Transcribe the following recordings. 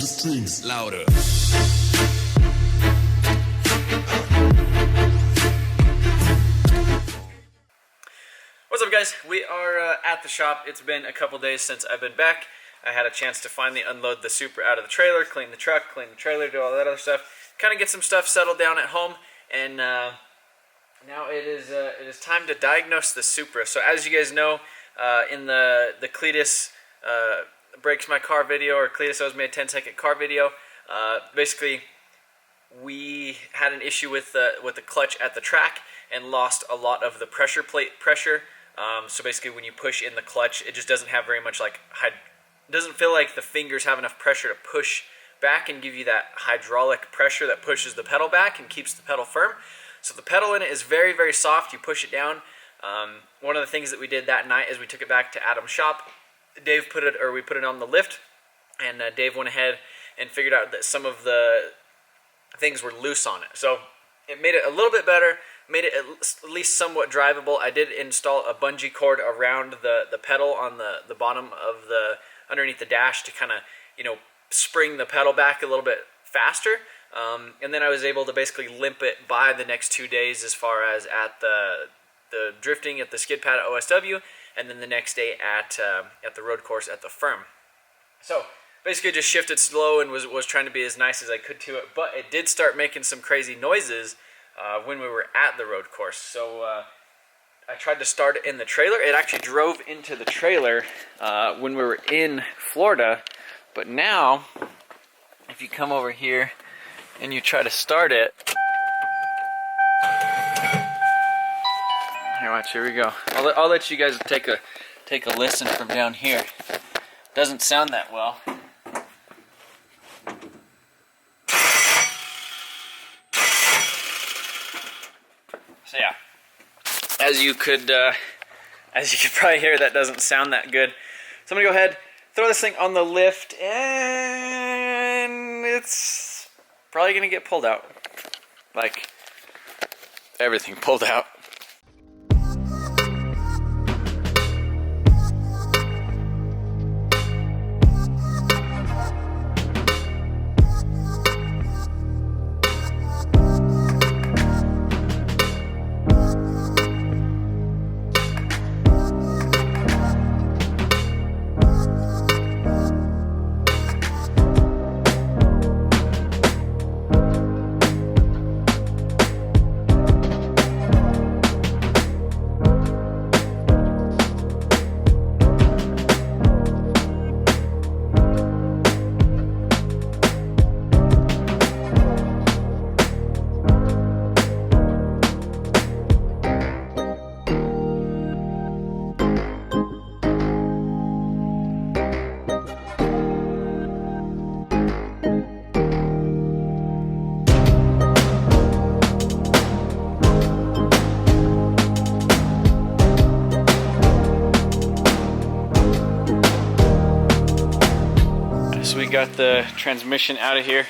the strings louder. What's up, guys? We are at the shop. It's been a couple days since I've been back. I had a chance to finally unload the Supra out of the trailer, clean the truck, clean the trailer, do all that other stuff, kind of get some stuff settled down at home, and now it is time to diagnose the Supra. So as you guys know, in the Cleetus breaks my car video, or Cleetus owes me a 10-second car video, basically we had an issue with the clutch at the track and lost a lot of the pressure plate pressure. So basically when you push in the clutch, it just doesn't have very much doesn't feel like the fingers have enough pressure to push back and give you that hydraulic pressure that pushes the pedal back and keeps the pedal firm. So the pedal in it is very, very soft. You push it down. One of the things that we did that night is we took it back to Adam's shop. We put it on the lift, and Dave went ahead and figured out that some of the things were loose on it. So it made it a little bit better, made it at least somewhat drivable. I did install a bungee cord around the pedal on the bottom of underneath the dash to kind of, spring the pedal back a little bit faster. And then I was able to basically limp it by the next 2 days as far as at the drifting at the skid pad at OSW, and then the next day at the road course at the firm. So basically just shifted slow and was trying to be as nice as I could to it, but it did start making some crazy noises when we were at the road course. So I tried to start it in the trailer. It actually drove into the trailer when we were in Florida, but now if you come over here and you try to start it, here, watch, here we go. I'll let you guys take a listen from down here. Doesn't sound that well. So yeah, as you could probably hear, that doesn't sound that good. So I'm gonna go ahead, throw this thing on the lift, and it's probably gonna get pulled out. Like, everything pulled out. So we got the transmission out of here.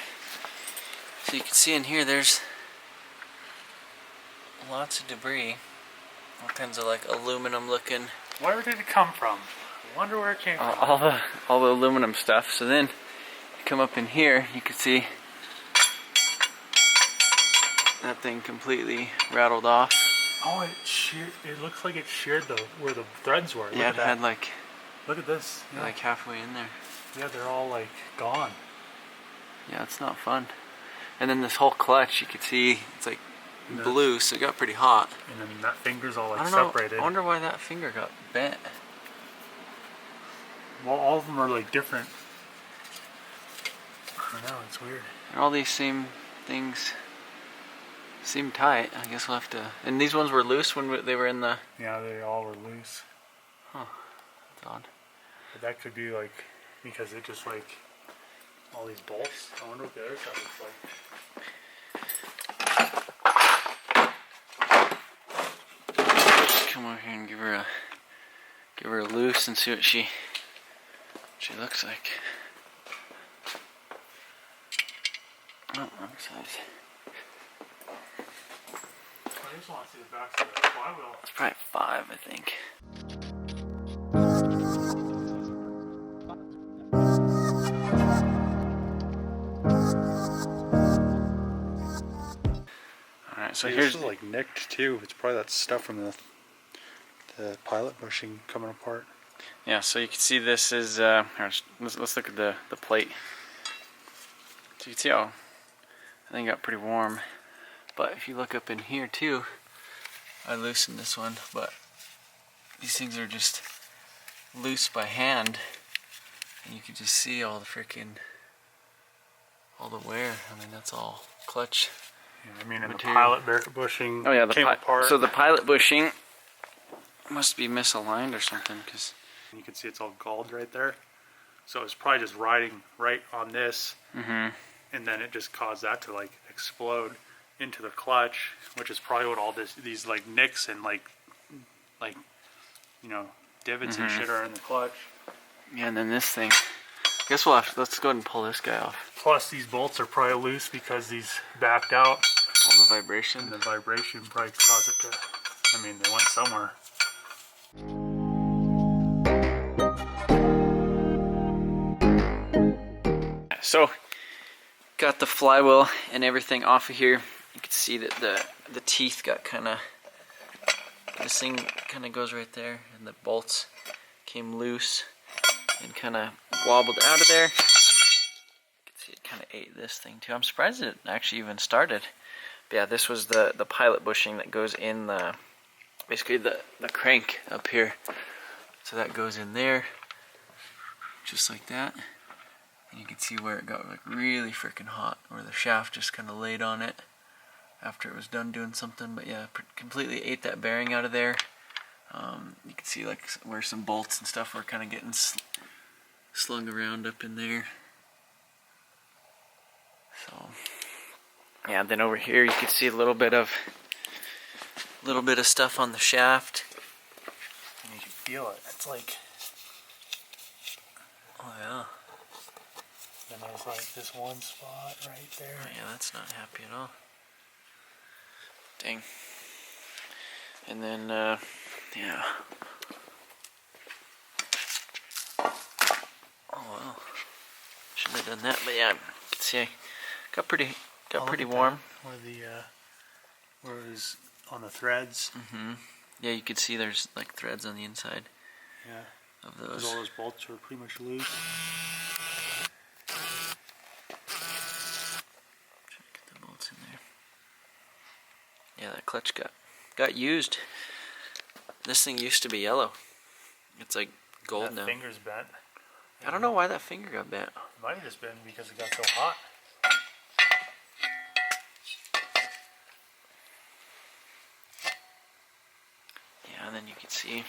So you can see in here there's lots of debris. All kinds of like aluminum looking. Where did it come from? I wonder where it came from. All the aluminum stuff. So then you come up in here, you can see that thing completely rattled off. Oh, it looks like it sheared where the threads were. Yeah, it had like, look at this. Yeah. Like halfway in there. Yeah, they're all like gone. Yeah, it's not fun. And then this whole clutch, you can see it's like blue, so it got pretty hot. And then that finger's all like I separated. wonder why that finger got bent. Well, all of them are like different. I don't know, it's weird. And all these same things seem tight. I guess we'll have to. And these ones were loose when they were in the. Yeah, they all were loose. Huh. That's odd. But that could be like because it just like all these bolts. I wonder what the other side looks like. Come over here and give her a loose and see what she looks like. Oh, wrong size. I just want to see the back of the flywheel. It's probably 5, I think. So this here's is like nicked too. It's probably that stuff from the pilot bushing coming apart. Yeah, so you can see this is, let's look at the plate. So you can see how, I think it got pretty warm. But if you look up in here too, I loosened this one, but these things are just loose by hand. And you can just see all the freaking, all the wear. I mean, that's all clutch. Yeah, I mean, in material. the pilot bushing Oh yeah, came apart. So the pilot bushing must be misaligned or something, because you can see it's all galled right there. So it's probably just riding right on this, and then it just caused that to like explode into the clutch, which is probably what all these like nicks and like you know, divots and shit are in the clutch. Yeah, and then this thing. I guess we'll let's go ahead and pull this guy off. Plus these bolts are probably loose because these backed out. All the vibration. And the vibration probably caused it to, I mean, they went somewhere. So, got the flywheel and everything off of here. You can see that the teeth got kind of, this thing kind of goes right there, and the bolts came loose and kind of wobbled out of there. You can see it kind of ate this thing too. I'm surprised it actually even started. But yeah, this was the pilot bushing that goes in the, basically the crank up here. So that goes in there, just like that. And you can see where it got like really freaking hot, where the shaft just kind of laid on it after it was done doing something. But yeah, completely ate that bearing out of there. You can see like where some bolts and stuff were kind of getting slung around up in there. So yeah, then over here you can see a little bit of stuff on the shaft. And you can feel it. It's like, Oh yeah. and there's like this one spot right there. Oh, yeah, that's not happy at all. Dang. And then, yeah. Oh well. Shouldn't have done that, but yeah, you can see I got pretty warm. Where it was on the threads. Yeah, you can see there's like threads on the inside. Yeah. Of those. Because all those bolts were pretty much loose. Get the bolts in there. Yeah, that clutch got used. This thing used to be yellow. It's like gold now. That finger's bent. I don't know why that finger got bent. It might have just been because it got so hot. Yeah, and then you can see.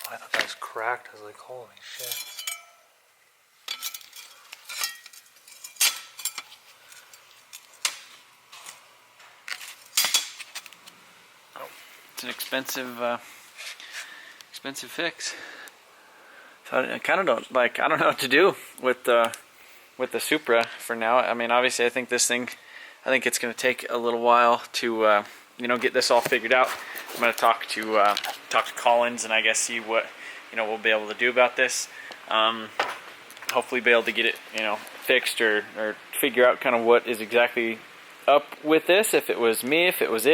Oh, I thought that was cracked. I was like, holy shit. It's an expensive fix. So I kind of don't like. I don't know what to do with the Supra for now. I mean, obviously, I think this thing. I think it's going to take a little while to get this all figured out. I'm going to talk to Collins and I guess see what we'll be able to do about this. Hopefully, be able to get it fixed or figure out kind of what is exactly up with this. If it was me, if it was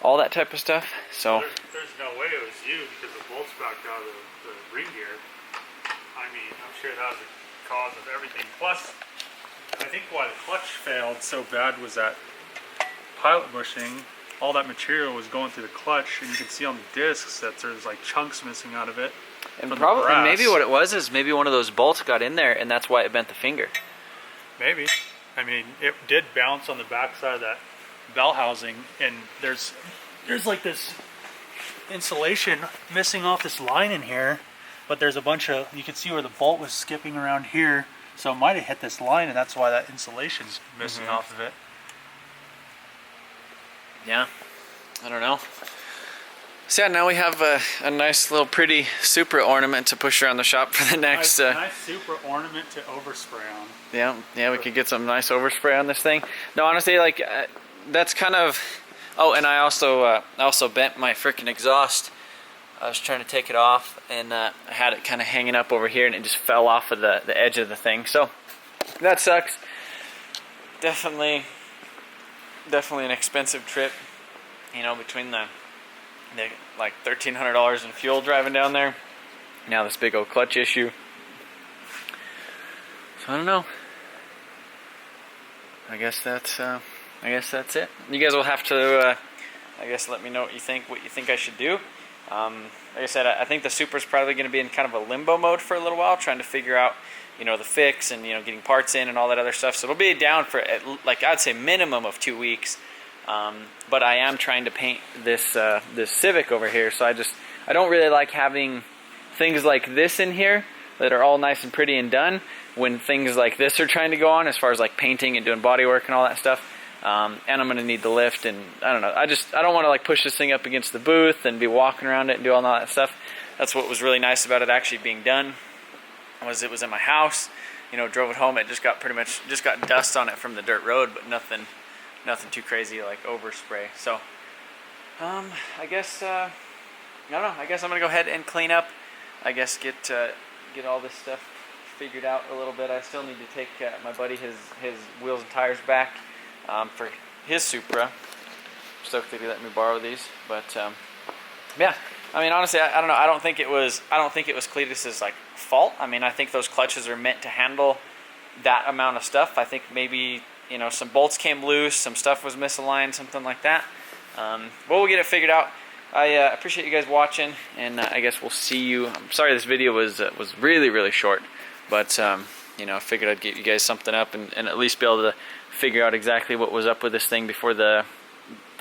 all that type of stuff. So there's no way it was you because the bolts backed out of the ring gear. I mean, I'm sure that was the cause of everything. Plus, I think why the clutch failed so bad was that pilot bushing, all that material was going through the clutch, and you can see on the discs that there's like chunks missing out of it. And maybe what it was is maybe one of those bolts got in there, and that's why it bent the finger. Maybe. I mean, it did bounce on the backside of that bell housing, and there's like this insulation missing off this line in here, but there's a bunch of, you can see where the bolt was skipping around here, so it might have hit this line, and that's why that insulation's missing off of it. Yeah, I don't know. So yeah, now we have a nice little pretty Supra ornament to push around the shop for the next. Nice Supra ornament to overspray on. Yeah, we could get some nice overspray on this thing. No, honestly, like that's kind of. Oh, and I also bent my freaking exhaust I was trying to take it off, and I had it kind of hanging up over here, and it just fell off of the edge of the thing. So that sucks. Definitely an expensive trip. You know, between the like $1,300 in fuel driving down there, now this big old clutch issue. So I don't know. I guess that's it. You guys will have to, I guess, let me know what you think I should do. Like I said, I think the Supra's probably going to be in kind of a limbo mode for a little while, trying to figure out, you know, the fix and, you know, getting parts in and all that other stuff. So it'll be down for, like, I'd say minimum of 2 weeks. But I am trying to paint this this Civic over here, so I don't really like having things like this in here that are all nice and pretty and done when things like this are trying to go on, as far as like painting and doing body work and all that stuff. And I'm going to need the lift, and I don't know. I don't want to like push this thing up against the booth and be walking around it and do all that stuff. That's what was really nice about it actually being done, was it was in my house. You know, drove it home. It just got got dust on it from the dirt road, but nothing too crazy like overspray. So I guess I don't know. I guess I'm gonna go ahead and clean up. I guess get all this stuff figured out a little bit. I still need to take my buddy his wheels and tires back for his Supra. Stoked that he let me borrow these, but yeah. I mean, honestly, I don't know. I don't think it was Cleetus's like fault. I mean, I think those clutches are meant to handle that amount of stuff. I think maybe, you know, some bolts came loose, some stuff was misaligned, something like that. But we'll get it figured out. I appreciate you guys watching, and I guess we'll see you. I'm sorry this video was really short, but you know, I figured I'd get you guys something up and at least be able to figure out exactly what was up with this thing before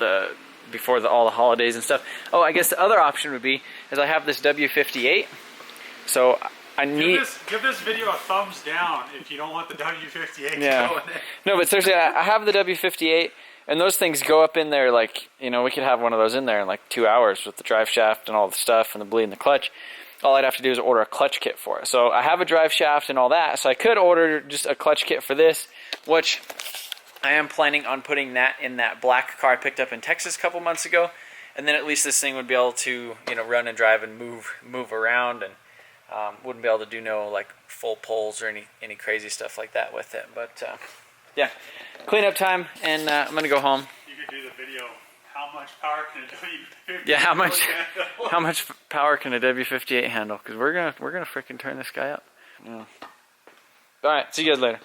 all the holidays and stuff. Oh, I guess the other option would be is I have this W58, so I need give this video a thumbs down if you don't want the W58 to go in there. No, but seriously, I have the W58, and those things go up in there like, you know, we could have one of those in there in like 2 hours with the drive shaft and all the stuff and the bleed in the clutch. All I'd have to do is order a clutch kit for it. So I have a drive shaft and all that, so I could order just a clutch kit for this, which I am planning on putting that in that black car I picked up in Texas a couple months ago, and then at least this thing would be able to, you know, run and drive and move around, and wouldn't be able to do no like full pulls or any crazy stuff like that with it. But yeah, cleanup time, and I'm gonna go home. You could do the video. How much power can a W58? Yeah, how much power can a W58 handle? Because we're gonna freaking turn this guy up. Yeah. All right, see you guys later.